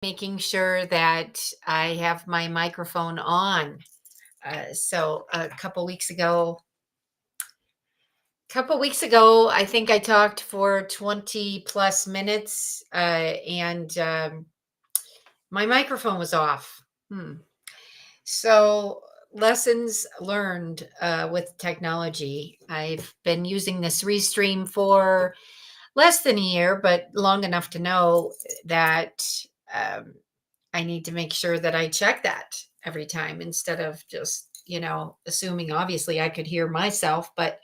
making sure that I have my microphone on. So a couple weeks ago, I think I talked for 20 plus minutes, and my microphone was off. Hmm. So lessons learned with technology. I've been using this Restream for less than a year, but long enough to know that um, I need to make sure that I check that every time instead of just, assuming obviously I could hear myself, but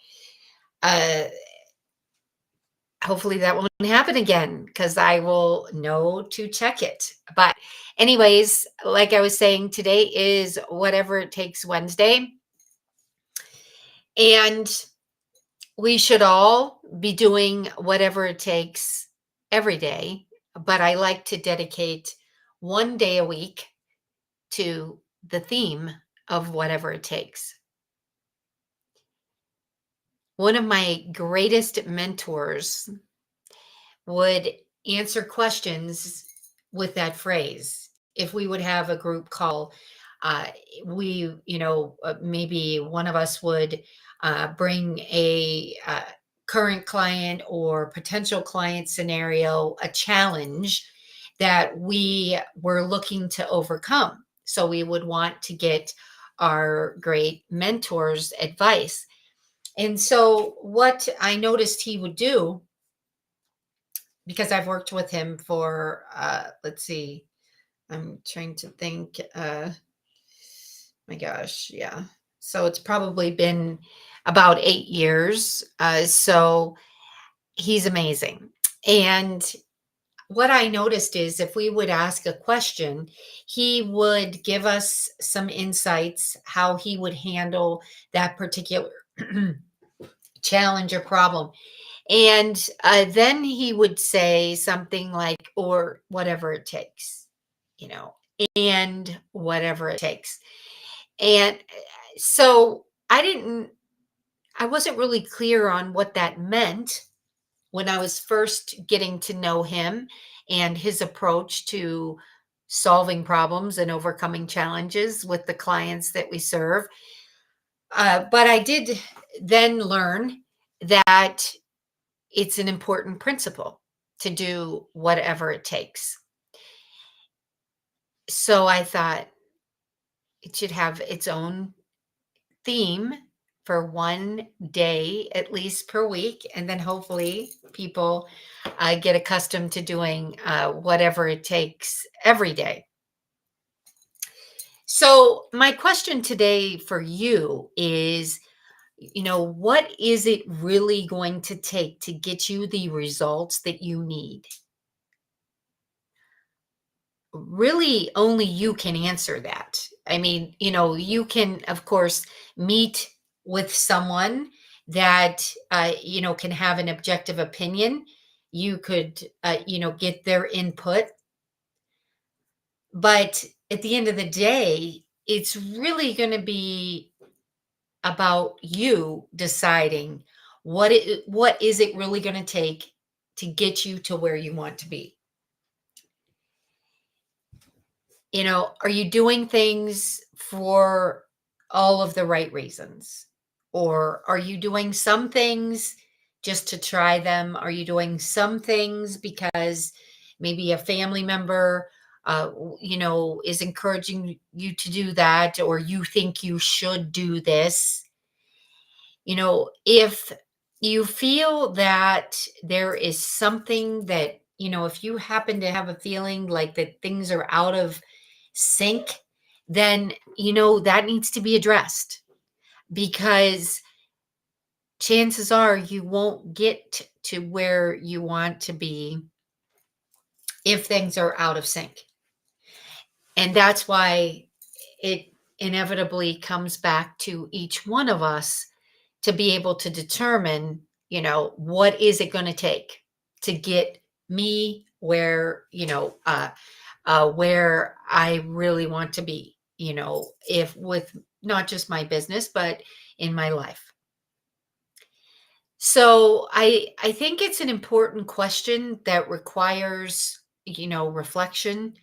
uh, hopefully that won't happen again because I will know to check it. But, anyways, like I was saying, today is Whatever It Takes Wednesday. And we should all be doing whatever it takes every day. But I like to dedicate one day a week to the theme of whatever it takes. One of my greatest mentors would answer questions with that phrase. If we would have a group call, uh, maybe one of us would bring a current client or potential client scenario, a challenge that we were looking to overcome. So we would want to get our great mentors' advice. And so, what I noticed he would do, because I've worked with him for, let's see, I'm trying to think, my gosh, yeah. So it's probably been about 8 years. So he's amazing. And what I noticed is if we would ask a question, he would give us some insights how he would handle that particular challenge or problem. And then he would say something like, or whatever it takes, you know, and whatever it takes. And so I wasn't really clear on what that meant when I was first getting to know him and his approach to solving problems and overcoming challenges with the clients that we serve. But I did then learn that it's an important principle to do whatever it takes. So I thought it should have its own theme for one day at least per week. And then hopefully people get accustomed to doing whatever it takes every day. So, my question today for you is, what is it really going to take to get you the results that you need? Really, only you can answer that. I mean, you can, of course, meet with someone that, can have an objective opinion. You could, get their input. But at the end of the day, it's really going to be about you deciding what is it really going to take to get you to where you want to be. Are you doing things for all of the right reasons? Or are you doing some things just to try them? Are you doing some things because maybe a family member, is encouraging you to do that, or you think you should do this? If you feel that there is something that, if you happen to have a feeling like that things are out of sync, then, that needs to be addressed because chances are you won't get to where you want to be if things are out of sync. And that's why it inevitably comes back to each one of us to be able to determine, what is it going to take to get me where I really want to be, if with not just my business, but in my life. So I think it's an important question that requires, reflection.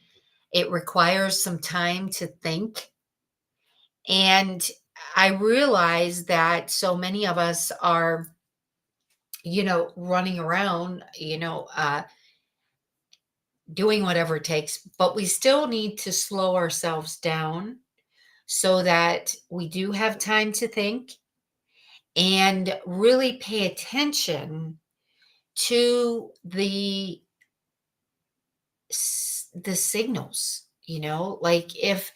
It requires some time to think. And I realize that so many of us are, running around, doing whatever it takes, but we still need to slow ourselves down so that we do have time to think and really pay attention to the signals, like if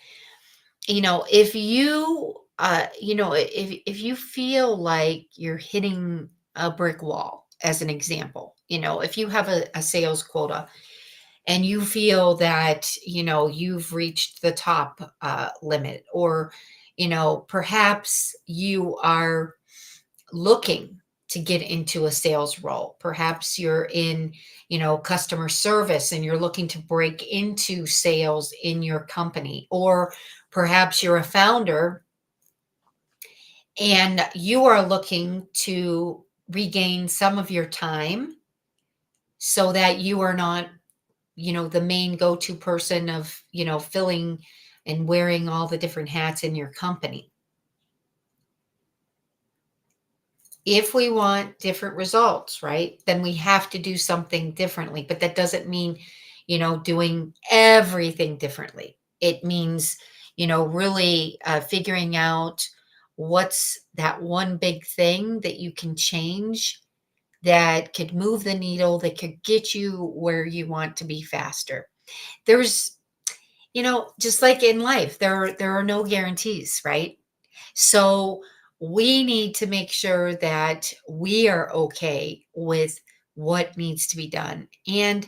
you if you feel like you're hitting a brick wall, as an example, if you have a sales quota and you feel that you've reached the top limit, or perhaps you are looking to get into a sales role. Perhaps you're in, customer service and you're looking to break into sales in your company, or perhaps you're a founder and you are looking to regain some of your time so that you are not, the main go-to person of, filling and wearing all the different hats in your company. If we want different results, right, then we have to do something differently. But that doesn't mean, doing everything differently. It means, really figuring out what's that one big thing that you can change that could move the needle, that could get you where you want to be faster. There's, just like in life, there are no guarantees, right? So we need to make sure that we are okay with what needs to be done. And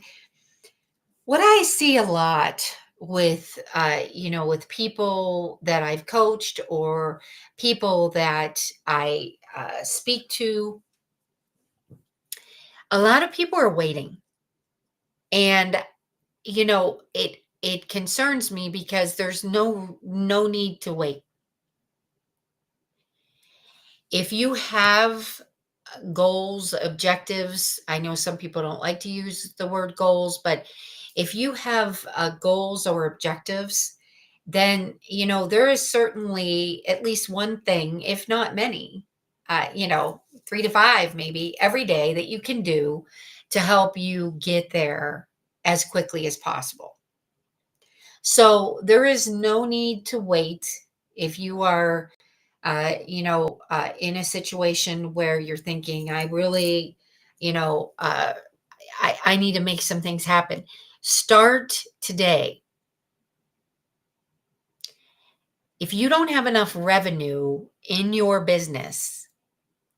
what I see a lot with, with people that I've coached or people that I speak to, a lot of people are waiting. And, it concerns me because there's no need to wait. If you have goals, objectives. I know some people don't like to use the word goals, but if you have goals or objectives, then, there is certainly at least one thing, if not many, 3 to 5 maybe every day that you can do to help you get there as quickly as possible. So there is no need to wait if you are in a situation where you're thinking, I really, I need to make some things happen. Start today. If you don't have enough revenue in your business,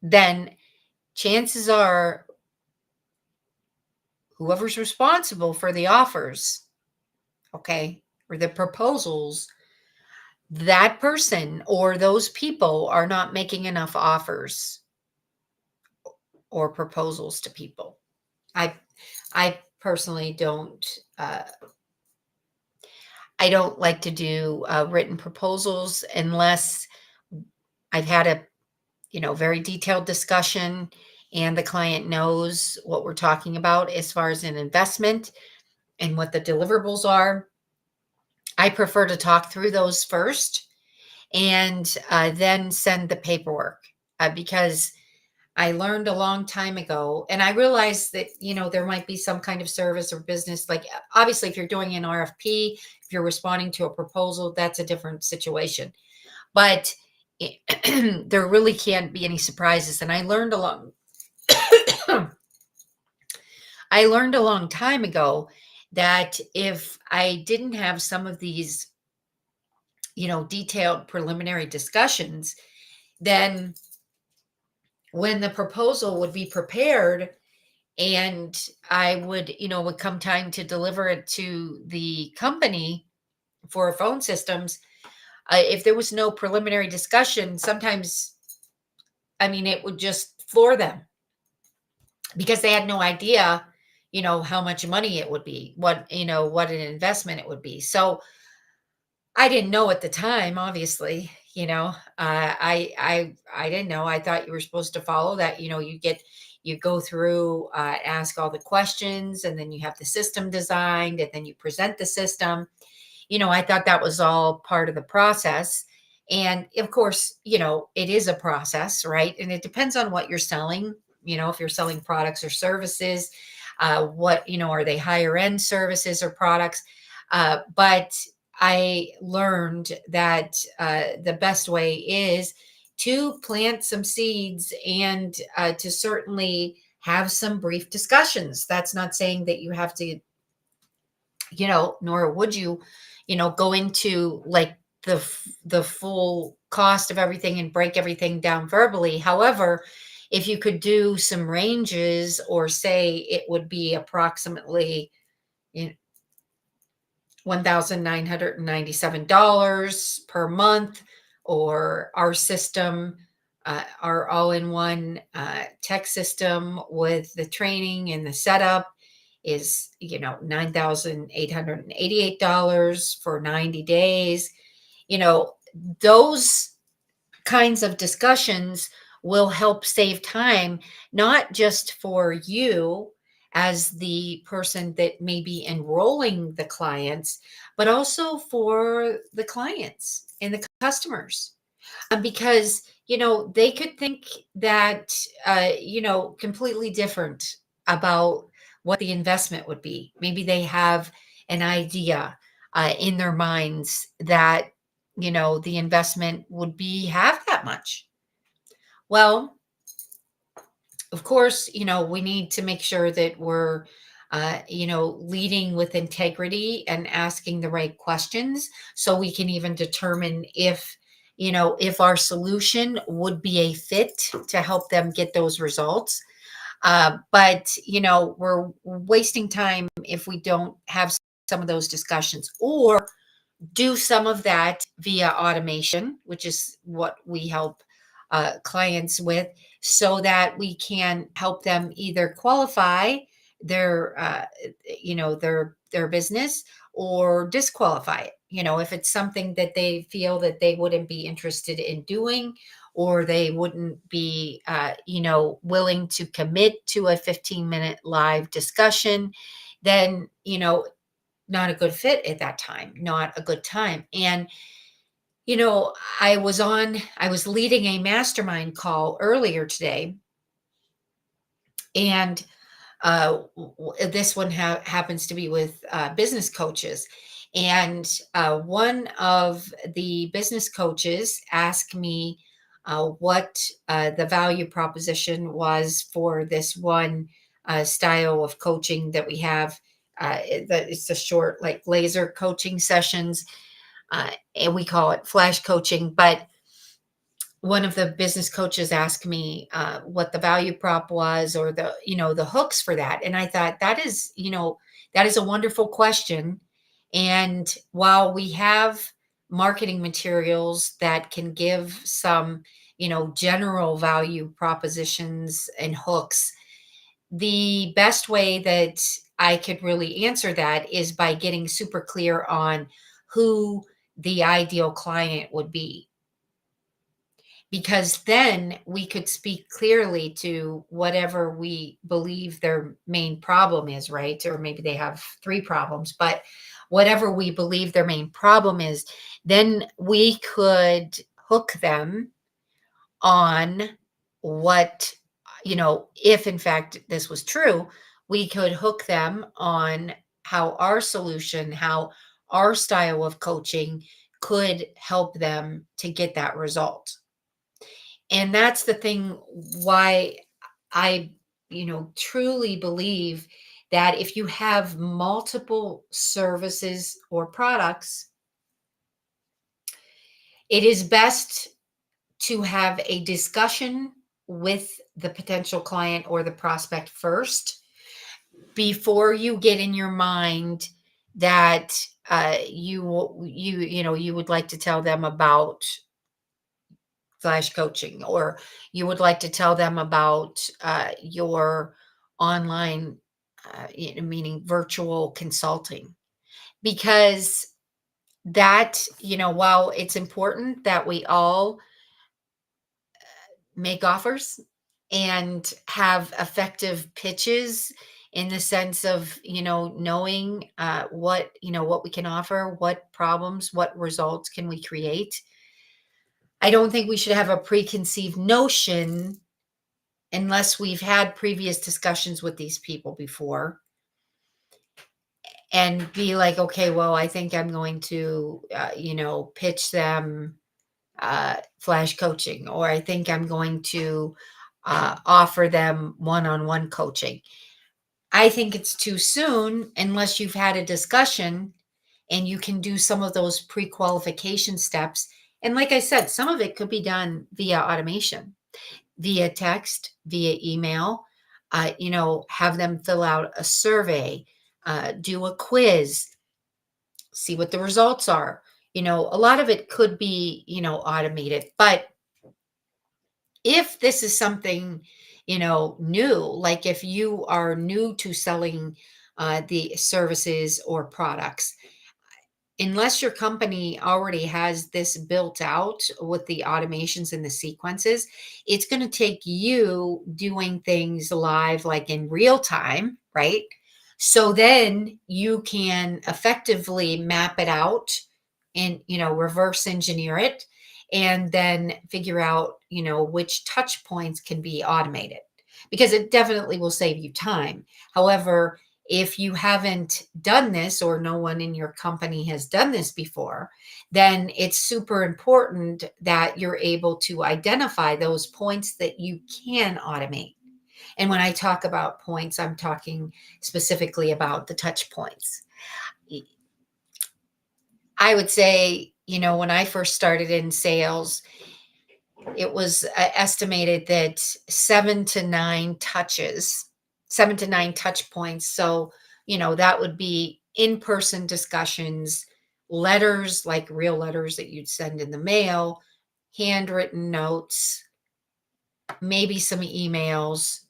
then chances are whoever's responsible for the offers, okay, or the proposals, that person or those people are not making enough offers or proposals to people. I I personally don't I don't like to do written proposals unless I've had a very detailed discussion and the client knows what we're talking about as far as an investment and what the deliverables are. I prefer to talk through those first and then send the paperwork because I learned a long time ago, and I realized that, there might be some kind of service or business. Like, obviously, if you're doing an RFP, if you're responding to a proposal, that's a different situation. But there really can't be any surprises. And I learned a long time ago that if I didn't have some of these, detailed preliminary discussions, then when the proposal would be prepared and I would, would come time to deliver it to the company for phone systems, if there was no preliminary discussion, sometimes, I mean, it would just floor them because they had no idea, how much money it would be, what an investment it would be. So I didn't know at the time, obviously, I didn't know. I thought you were supposed to follow that. You go through, ask all the questions, and then you have the system designed, and then you present the system. I thought that was all part of the process. And of course, it is a process, right? And it depends on what you're selling. If you're selling products or services, are they higher end services or products? But I learned that the best way is to plant some seeds and to certainly have some brief discussions. That's not saying that you have to, nor would you, go into like the full cost of everything and break everything down verbally. However, if you could do some ranges or say it would be approximately, you know, $1,997 per month, or our system, our all-in-one tech system with the training and the setup is, $9,888 for 90 days. You know, those kinds of discussions will help save time, not just for you as the person that may be enrolling the clients, but also for the clients and the customers. Because, they could think that, completely different about what the investment would be. Maybe they have an idea in their minds that, the investment would be half that much. Well, of course, we need to make sure that we're, leading with integrity and asking the right questions so we can even determine if our solution would be a fit to help them get those results. But, we're wasting time if we don't have some of those discussions, or do some of that via automation, which is what we help clients with, so that we can help them either qualify their, their business, or disqualify it. If it's something that they feel that they wouldn't be interested in doing, or they wouldn't be, willing to commit to a 15-minute live discussion, then, not a good fit at that time, not a good time. And, you know, I was leading a mastermind call earlier today, and this one happens to be with business coaches. And one of the business coaches asked me what the value proposition was for this one style of coaching that we have. It's a short, like laser coaching sessions, and we call it flash coaching. But one of the business coaches asked me what the value prop was, or the hooks for that. And I thought that is a wonderful question. And while we have marketing materials that can give some, general value propositions and hooks, the best way that I could really answer that is by getting super clear on who the ideal client would be, because then we could speak clearly to whatever we believe their main problem is, right? Or maybe they have three problems, but whatever we believe their main problem is, then we could hook them on what, if in fact this was true, we could hook them on how our solution, how our style of coaching could help them to get that result. And that's the thing why I, truly believe that if you have multiple services or products, it is best to have a discussion with the potential client or the prospect first, before you get in your mind that you would like to tell them about flash coaching, or you would like to tell them about your online, meaning virtual consulting. Because that, while it's important that we all make offers and have effective pitches in the sense of, knowing what, what we can offer, what problems, what results can we create. I don't think we should have a preconceived notion unless we've had previous discussions with these people before and be like, okay, well, I think I'm going to, pitch them flash coaching, or I think I'm going to offer them one on one coaching. I think it's too soon unless you've had a discussion and you can do some of those pre qualification steps. And like I said, some of it could be done via automation, via text, via email, have them fill out a survey, do a quiz, see what the results are. A lot of it could be, automated. But if this is something, new, like if you are new to selling the services or products, unless your company already has this built out with the automations and the sequences, it's going to take you doing things live, like in real time, right? So then you can effectively map it out and, reverse engineer it and then figure out, which touch points can be automated because it definitely will save you time. However, if you haven't done this or no one in your company has done this before, then it's super important that you're able to identify those points that you can automate. And when I talk about points, I'm talking specifically about the touch points. I would say, when I first started in sales, it was estimated that 7 to 9 touch points. So, that would be in-person discussions, letters, like real letters that you'd send in the mail, handwritten notes, maybe some emails,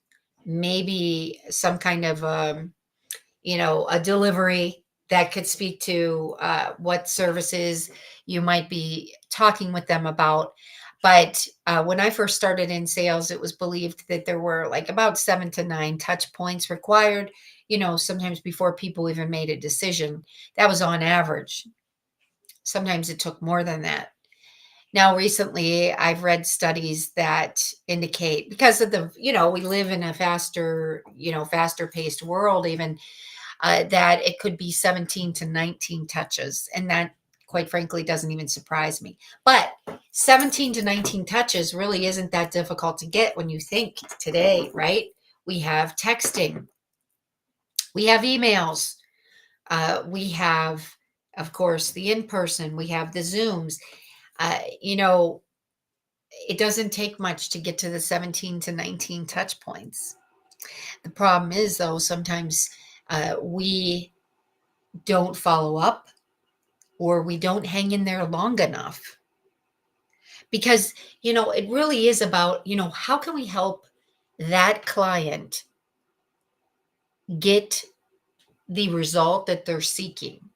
maybe some kind of, a delivery that could speak to what services you might be talking with them about. But when I first started in sales, it was believed that there were like about 7 to 9 touch points required, sometimes before people even made a decision. That was on average. Sometimes it took more than that. Now, recently, I've read studies that indicate because of the, we live in a faster paced world, even that it could be 17 to 19 touches. And that, quite frankly, doesn't even surprise me. But 17 to 19 touches really isn't that difficult to get when you think today, right? We have texting, we have emails, we have, of course, the in person, we have the Zooms. Uh, you know, it doesn't take much to get to the 17 to 19 touch points. The problem is, though, sometimes we don't follow up or we don't hang in there long enough because it really is about how can we help that client get the result that they're seeking.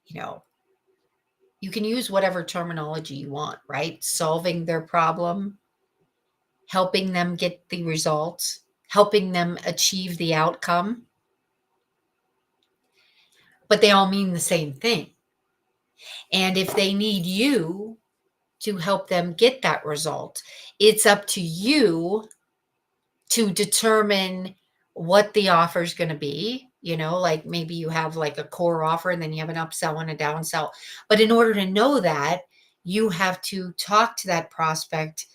you know you can use whatever terminology you want, right? Solving their problem, helping them get the results, helping them achieve the outcome, but they all mean the same thing. And if they need you to help them get that result, it's up to you to determine what the offer is going to be. Like maybe you have like a core offer and then you have an upsell and a downsell. But in order to know that, you have to talk to that prospect,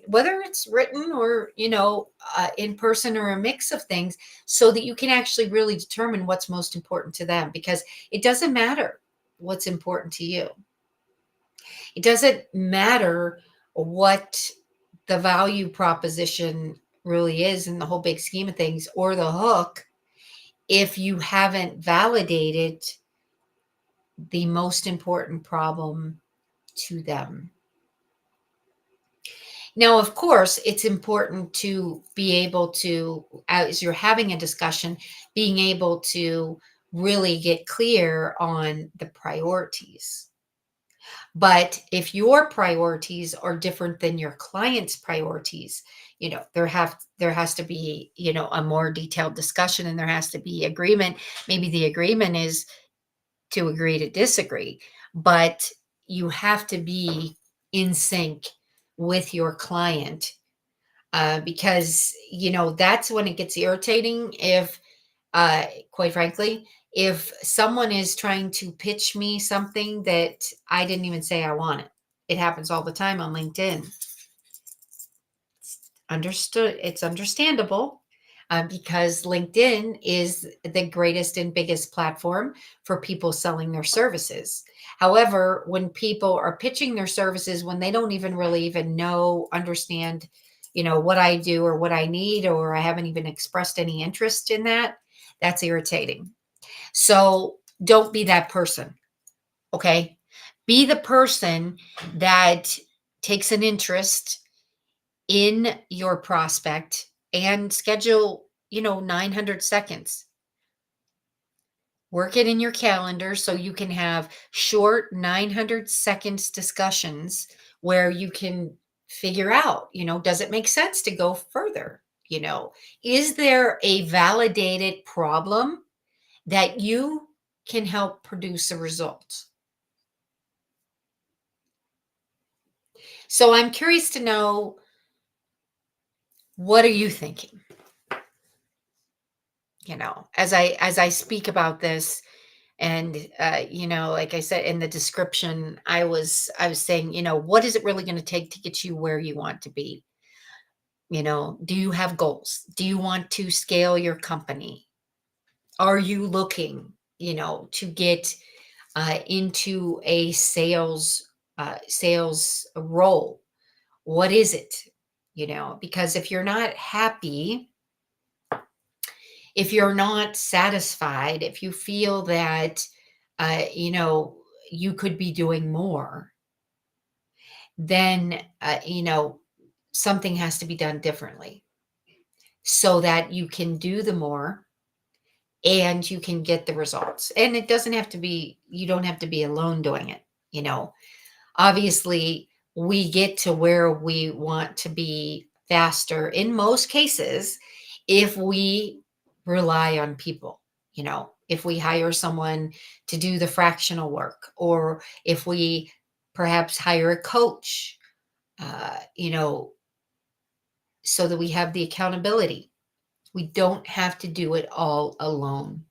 whether it's written or, in person or a mix of things, so that you can actually really determine what's most important to them, because it doesn't matter what's important to you. It doesn't matter what the value proposition really is in the whole big scheme of things, or the hook, if you haven't validated the most important problem to them. Now, of course, it's important to be able to, as you're having a discussion, being able to really get clear on the priorities. But if your priorities are different than your client's priorities, there has to be, a more detailed discussion, and there has to be agreement. Maybe the agreement is to agree to disagree, but you have to be in sync with your client, because that's when it gets irritating. If quite frankly, if someone is trying to pitch me something that I didn't even say I wanted, it happens all the time on LinkedIn. Understood. It's understandable, because LinkedIn is the greatest and biggest platform for people selling their services. However, when people are pitching their services, when they don't even really even understand, what I do or what I need, or I haven't even expressed any interest in that, that's irritating. So don't be that person. Okay. Be the person that takes an interest in your prospect and schedule, 900 seconds. Work it in your calendar so you can have short 900 seconds discussions where you can figure out, does it make sense to go further? Is there a validated problem that you can help produce a result? So I'm curious to know, what are you thinking? As I speak about this, and like I said in the description, I was saying, what is it really going to take to get you where you want to be? Do you have goals? Do you want to scale your company? Are you looking, to get into a sales role? What is it? Because if you're not happy, if you're not satisfied, if you feel that, uh, you know, you could be doing more, then, something has to be done differently so that you can do the more and you can get the results. And it doesn't have to be, you don't have to be alone doing it. You know, Obviously, we get to where we want to be faster in most cases if we rely on people. If we hire someone to do the fractional work, or if we perhaps hire a coach, so that we have the accountability. We don't have to do it all alone.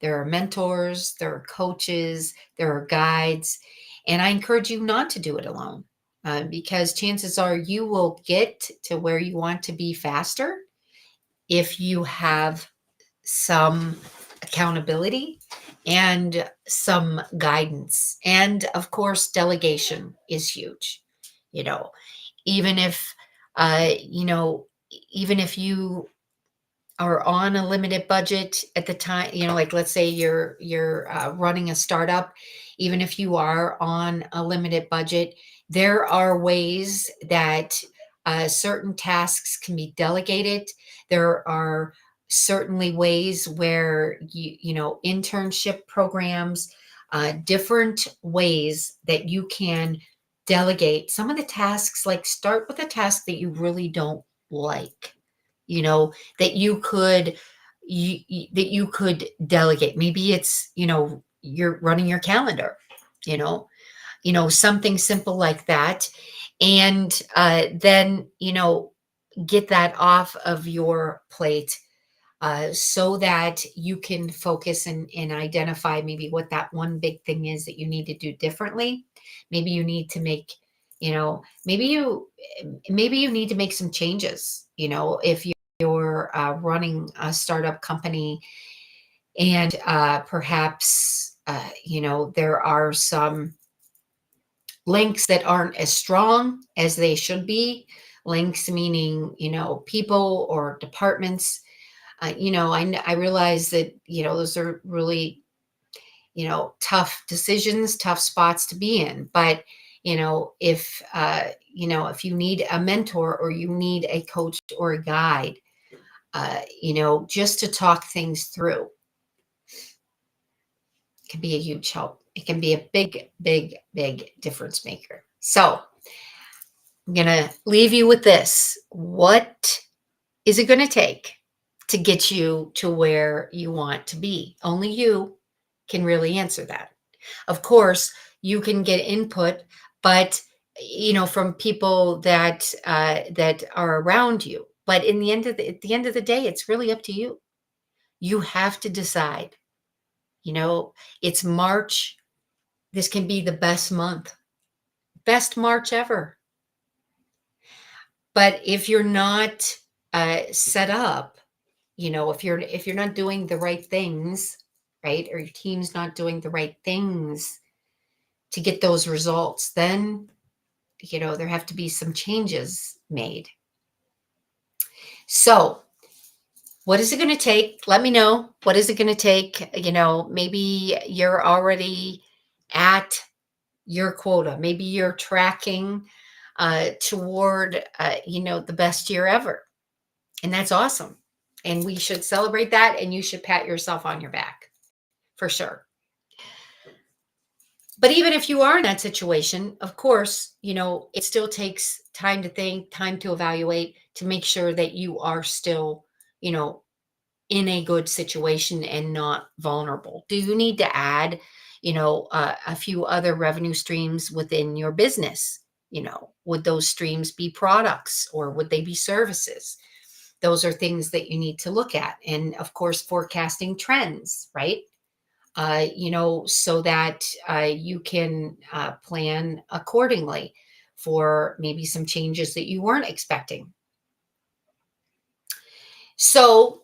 There are mentors, there are coaches, there are guides, and I encourage you not to do it alone, because chances are you will get to where you want to be faster if you have some accountability and some guidance. And of course, delegation is huge. You know, even if, uh, you know, even if you are on a limited budget at the time, like let's say you're running a startup. Even if you are on a limited budget, there are ways that certain tasks can be delegated. There are certainly ways where internship programs, different ways that you can delegate some of the tasks. Like, start with a task that you really don't like, that you could delegate. Maybe it's, you're running your calendar, you know something simple like that. And then, get that off of your plate, so that you can focus and identify maybe what that one big thing is that you need to do differently. Maybe you need to make, you know maybe you need to make some changes, if you're running a startup company, and perhaps, there are some links that aren't as strong as they should be. Links meaning, people or departments. I realize that, those are really, tough decisions, tough spots to be in. But, if you need a mentor, or you need a coach or a guide, just to talk things through, can be a huge help. It can be a big, big, big difference maker. So I'm going to leave you with this. What is it going to take to get you to where you want to be? Only you can really answer that. Of course, you can get input, but from people that are around you. But in the end of at the end of the day, it's really up to you. You have to decide. You know, it's March. This can be the best month, best March ever. But if you're not set up, if you're not doing the right things, right, or your team's not doing the right things to get those results, then there have to be some changes made. So, what is it going to take? Let me know. What is it going to take? Maybe you're already at your quota. Maybe you're tracking toward, the best year ever. And that's awesome. And we should celebrate that. And you should pat yourself on your back for sure. But even if you are in that situation, of course, it still takes time to think, time to evaluate, to make sure that you are still, in a good situation and not vulnerable. Do you need to add, a few other revenue streams within your business? Would those streams be products or would they be services? Those are things that you need to look at. And of course, forecasting trends, right? So that you can plan accordingly for maybe some changes that you weren't expecting. So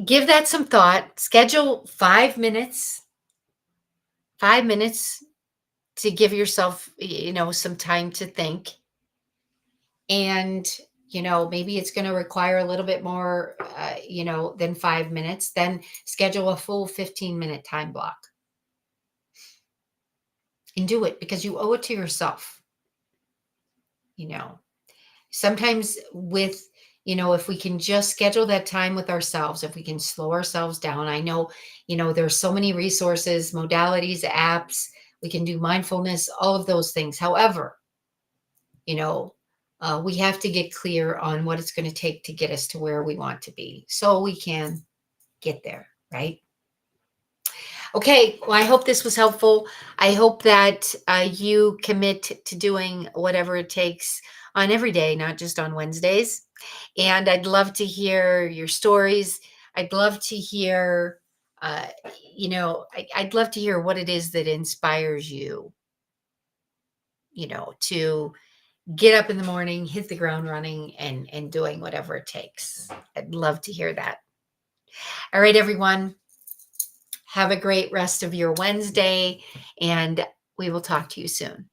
give that some thought. Schedule 5 minutes, 5 minutes to give yourself, some time to think. And, maybe it's going to require a little bit more, than 5 minutes. Then schedule a full 15-minute time block. And do it because you owe it to yourself. Sometimes if we can just schedule that time with ourselves, if we can slow ourselves down. I know, there's so many resources, modalities, apps, we can do mindfulness, all of those things. However, we have to get clear on what it's going to take to get us to where we want to be so we can get there, right? Okay, well, I hope this was helpful. I hope that you commit to doing whatever it takes on every day, not just on Wednesdays. And I'd love to hear your stories. I'd love to hear, I'd love to hear what it is that inspires you, to get up in the morning, hit the ground running, and doing whatever it takes. I'd love to hear that. All right, everyone. Have a great rest of your Wednesday, and we will talk to you soon.